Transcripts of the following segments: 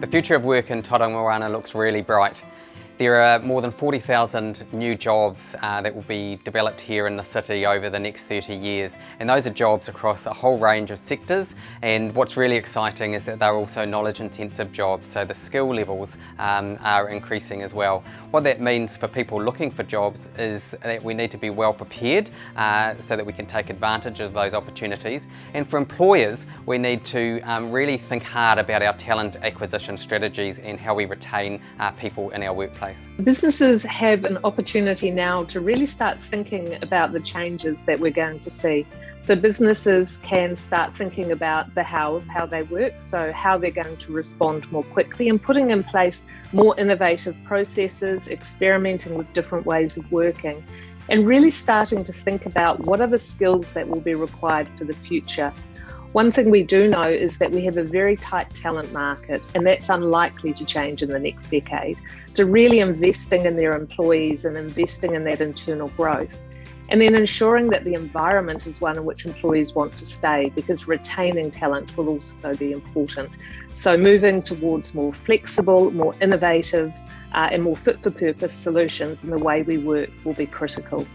The future of work in Tauranga Moana looks really bright. There are more than 40,000 new jobs that will be developed here in the city over the next 30 years, and those are jobs across a whole range of sectors. And what's really exciting is that they're also knowledge intensive jobs, so the skill levels are increasing as well. What that means for people looking for jobs is that we need to be well prepared so that we can take advantage of those opportunities, and for employers we need to really think hard about our talent acquisition strategies and how we retain people in our workplace. Businesses have an opportunity now to really start thinking about the changes that we're going to see. So businesses can start thinking about the how of how they work, so how they're going to respond more quickly, and putting in place more innovative processes, experimenting with different ways of working, and really starting to think about what are the skills that will be required for the future. One thing we do know is that we have a very tight talent market, and that's unlikely to change in the next decade. So really investing in their employees and investing in that internal growth. And then ensuring that the environment is one in which employees want to stay, because retaining talent will also be important. So moving towards more flexible, more innovative, and more fit for purpose solutions in the way we work will be critical.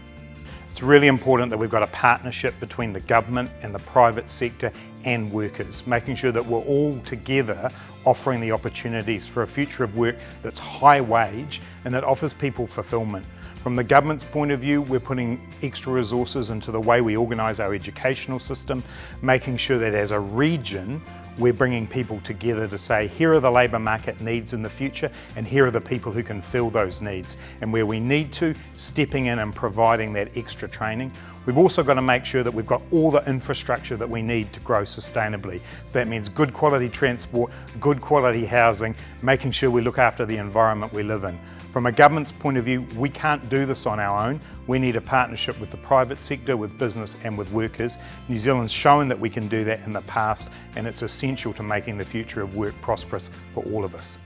It's really important that we've got a partnership between the government and the private sector and workers, making sure that we're all together offering the opportunities for a future of work that's high wage and that offers people fulfilment. From the government's point of view, we're putting extra resources into the way we organise our educational system, making sure that as a region we're bringing people together to say, here are the labour market needs in the future and here are the people who can fill those needs. And where we need to, stepping in and providing that extra training. We've also got to make sure that we've got all the infrastructure that we need to grow sustainably. So that means good quality transport, good quality housing, making sure we look after the environment we live in. From a government's point of view, we can't do this on our own. We need a partnership with the private sector, with business and with workers. New Zealand's shown that we can do that in the past, and it's essential to making the future of work prosperous for all of us.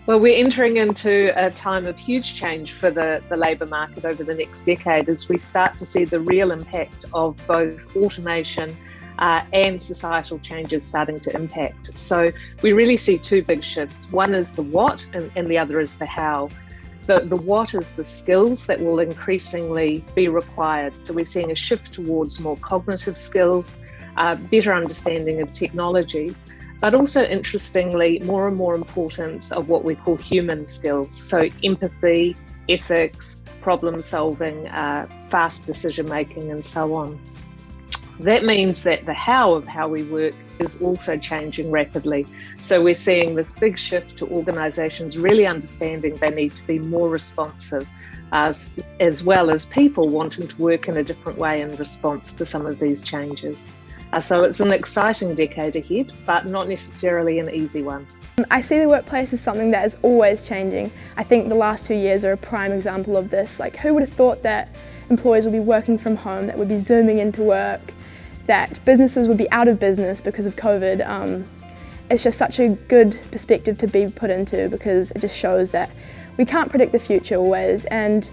Well, we're entering into a time of huge change for the labour market over the next decade as we start to see the real impact of both automation and societal changes starting to impact. So we really see two big shifts. One is the what and the other is the how. The what is the skills that will increasingly be required. So we're seeing a shift towards more cognitive skills, better understanding of technologies, but also interestingly, more and more importance of what we call human skills. So empathy, ethics, problem solving, fast decision making and so on. That means that the how of how we work is also changing rapidly. So we're seeing this big shift to organisations really understanding they need to be more responsive, as well as people wanting to work in a different way in response to some of these changes. So it's an exciting decade ahead, but not necessarily an easy one. I see the workplace as something that is always changing. I think the last 2 years are a prime example of this. Like, who would have thought that employers would be working from home, that would be zooming into work, that businesses would be out of business because of COVID. It's just such a good perspective to be put into, because it just shows that we can't predict the future always, and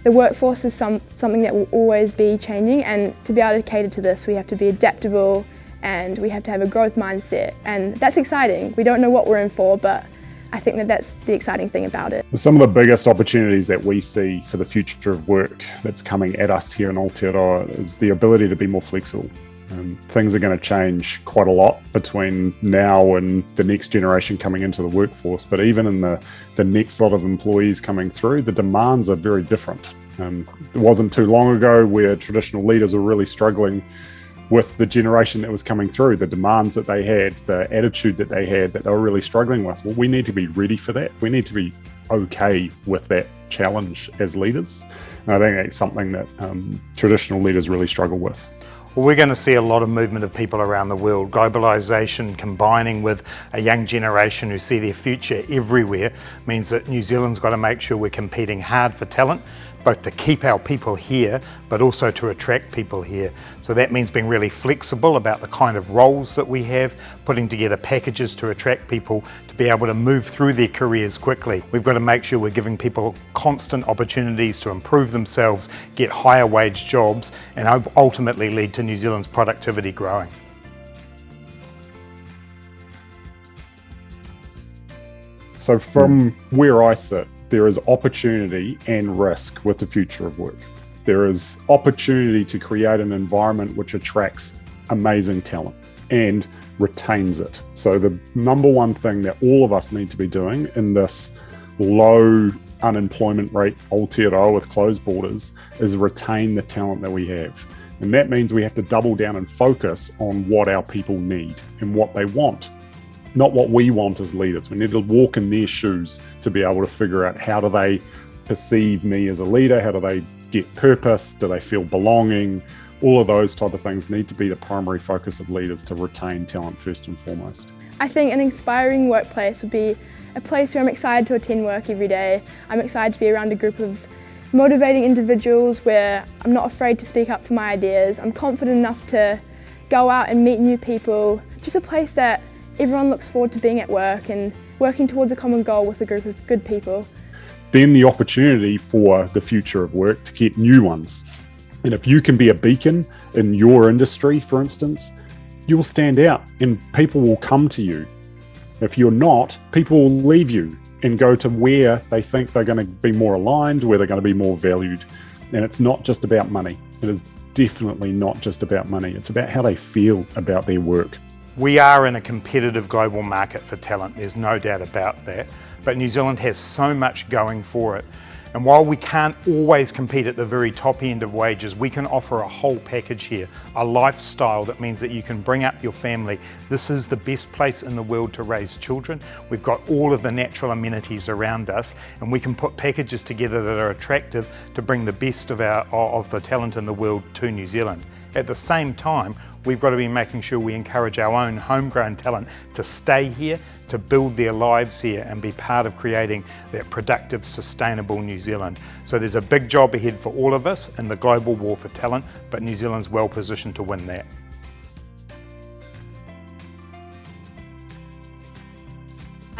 the workforce is something that will always be changing, and to be able to cater to this we have to be adaptable and we have to have a growth mindset, and that's exciting. We don't know what we're in for, but I think that that's the exciting thing about it. Some of the biggest opportunities that we see for the future of work that's coming at us here in Aotearoa is the ability to be more flexible. Things are going to change quite a lot between now and the next generation coming into the workforce, but even in the next lot of employees coming through, the demands are very different. It wasn't too long ago where traditional leaders were really struggling with the generation that was coming through, the demands that they had, the attitude that they had, that they were really struggling with. Well, we need to be ready for that. We need to be okay with that challenge as leaders. And I think that's something that traditional leaders really struggle with. Well, we're going to see a lot of movement of people around the world. Globalisation combining with a young generation who see their future everywhere means that New Zealand's got to make sure we're competing hard for talent, both to keep our people here, but also to attract people here. So that means being really flexible about the kind of roles that we have, putting together packages to attract people to be able to move through their careers quickly. We've got to make sure we're giving people constant opportunities to improve themselves, get higher wage jobs, and ultimately lead to New Zealand's productivity growing. So from where I sit, there is opportunity and risk with the future of work. There is opportunity to create an environment which attracts amazing talent and retains it. So the number one thing that all of us need to be doing in this low unemployment rate Aotearoa with closed borders is retain the talent that we have. And that means we have to double down and focus on what our people need and what they want, not what we want as leaders. We need to walk in their shoes to be able to figure out, how do they perceive me as a leader? How do they get purpose? Do they feel belonging? All of those type of things need to be the primary focus of leaders to retain talent first and foremost. I think an inspiring workplace would be a place where I'm excited to attend work every day. I'm excited to be around a group of motivating individuals where I'm not afraid to speak up for my ideas. I'm confident enough to go out and meet new people. Just a place that everyone looks forward to being at work and working towards a common goal with a group of good people. Then the opportunity for the future of work to get new ones. And if you can be a beacon in your industry, for instance, you will stand out and people will come to you. If you're not, people will leave you and go to where they think they're going to be more aligned, where they're going to be more valued. And it's not just about money. It is definitely not just about money. It's about how they feel about their work. We are in a competitive global market for talent, there's no doubt about that, but New Zealand has so much going for it. And while we can't always compete at the very top end of wages, we can offer a whole package here, a lifestyle that means that you can bring up your family. This is the best place in the world to raise children. We've got all of the natural amenities around us, and we can put packages together that are attractive to bring the best of the talent in the world to New Zealand. At the same time, we've got to be making sure we encourage our own homegrown talent to stay here, to build their lives here and be part of creating that productive, sustainable New Zealand. So there's a big job ahead for all of us in the global war for talent, but New Zealand's well positioned to win that.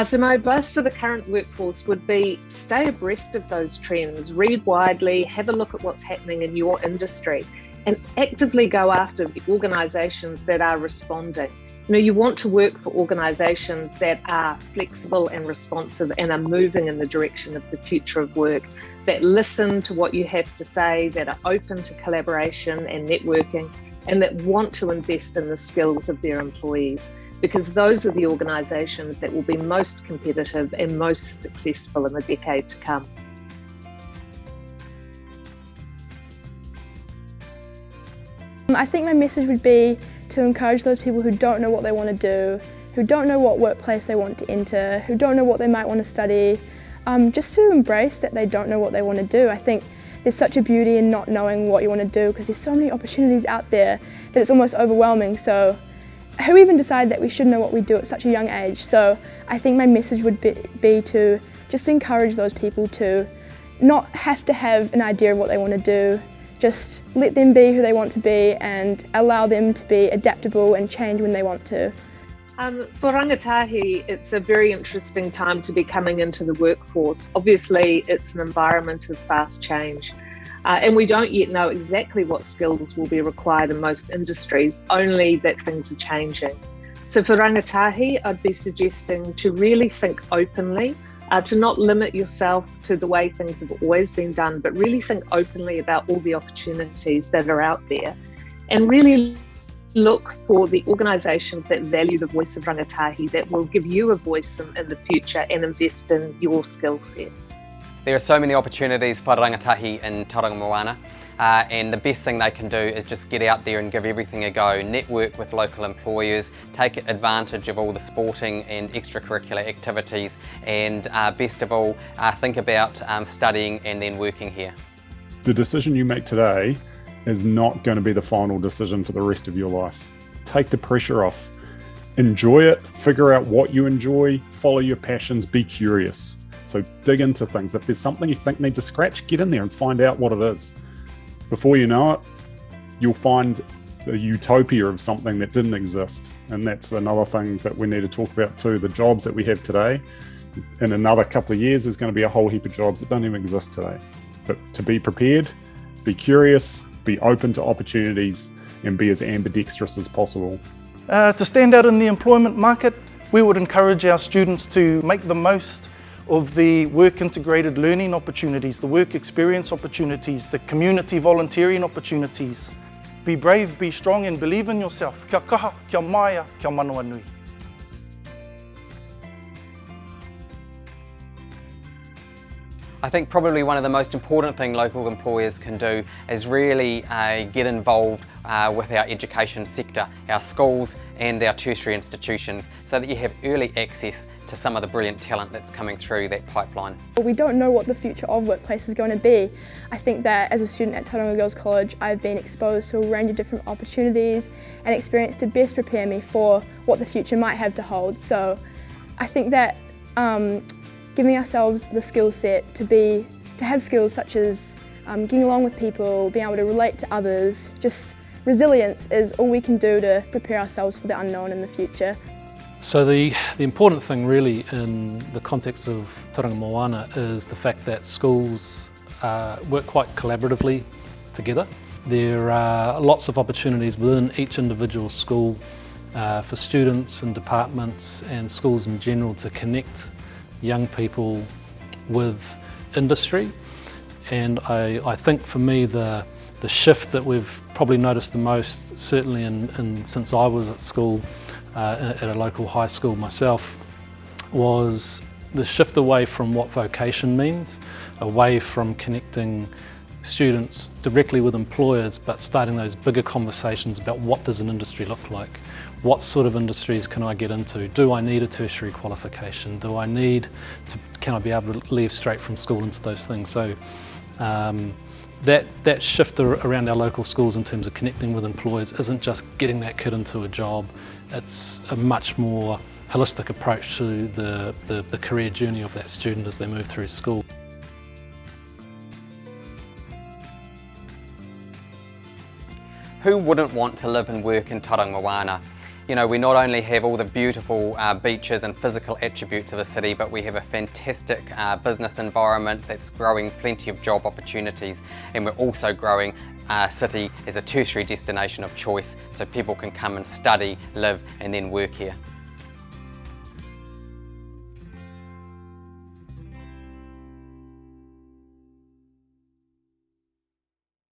So my advice for the current workforce would be stay abreast of those trends, read widely, have a look at what's happening in your industry, and actively go after the organisations that are responding. You know, you want to work for organisations that are flexible and responsive and are moving in the direction of the future of work, that listen to what you have to say, that are open to collaboration and networking, and that want to invest in the skills of their employees, because those are the organisations that will be most competitive and most successful in the decade to come. I think my message would be to encourage those people who don't know what they want to do, who don't know what workplace they want to enter, who don't know what they might want to study, just to embrace that they don't know what they want to do. I think there's such a beauty in not knowing what you want to do, because there's so many opportunities out there that it's almost overwhelming. So who even decided that we should know what we do at such a young age? So I think my message would be to just encourage those people to not have to have an idea of what they want to do. Just let them be who they want to be and allow them to be adaptable and change when they want to. For rangatahi, it's a very interesting time to be coming into the workforce. Obviously, it's an environment of fast change, and we don't yet know exactly what skills will be required in most industries, only that things are changing. So for rangatahi, I'd be suggesting to really think openly, to not limit yourself to the way things have always been done, but really think openly about all the opportunities that are out there, and really look for the organisations that value the voice of rangatahi, that will give you a voice in the future and invest in your skill sets. There are so many opportunities for rangatahi in Tauranga Moana, and the best thing they can do is just get out there and give everything a go, network with local employers, take advantage of all the sporting and extracurricular activities, and best of all, think about studying and then working here. The decision you make today is not going to be the final decision for the rest of your life. Take the pressure off. Enjoy it, figure out what you enjoy, follow your passions, be curious. So dig into things. If there's something you think needs a scratch, get in there and find out what it is. Before you know it, you'll find the utopia of something that didn't exist. And that's another thing that we need to talk about too. The jobs that we have today, in another couple of years, there's going to be a whole heap of jobs that don't even exist today. But to be prepared, be curious, be open to opportunities, and be as ambidextrous as possible. To stand out in the employment market, we would encourage our students to make the most of the work integrated learning opportunities, the work experience opportunities, the community volunteering opportunities. Be brave, be strong and believe in yourself. Kia kaha, kia maia, kia manawa nui. I think probably one of the most important things local employers can do is really get involved with our education sector, our schools and our tertiary institutions, so that you have early access to some of the brilliant talent that's coming through that pipeline. We don't know what the future of workplace is going to be. I think that as a student at Tauranga Girls College, I've been exposed to a range of different opportunities and experience to best prepare me for what the future might have to hold. So I think that giving ourselves the skill set to have skills such as getting along with people, being able to relate to others, just resilience is all we can do to prepare ourselves for the unknown in the future. So the important thing really in the context of Tauranga Moana is the fact that schools work quite collaboratively together. There are lots of opportunities within each individual school for students and departments and schools in general to connect young people with industry, and I think for me the shift that we've probably noticed the most, certainly since I was at school, at a local high school myself, was the shift away from what vocation means, away from connecting students directly with employers, but starting those bigger conversations about what does an industry look like? What sort of industries can I get into? Do I need a tertiary qualification? Can I be able to leave straight from school into those things? So that shift around our local schools in terms of connecting with employers isn't just getting that kid into a job. It's a much more holistic approach to the career journey of that student as they move through school. Who wouldn't want to live and work in Tauranga Moana? You know, we not only have all the beautiful beaches and physical attributes of a city, but we have a fantastic business environment that's growing plenty of job opportunities, and we're also growing our city as a tertiary destination of choice, so people can come and study, live and then work here.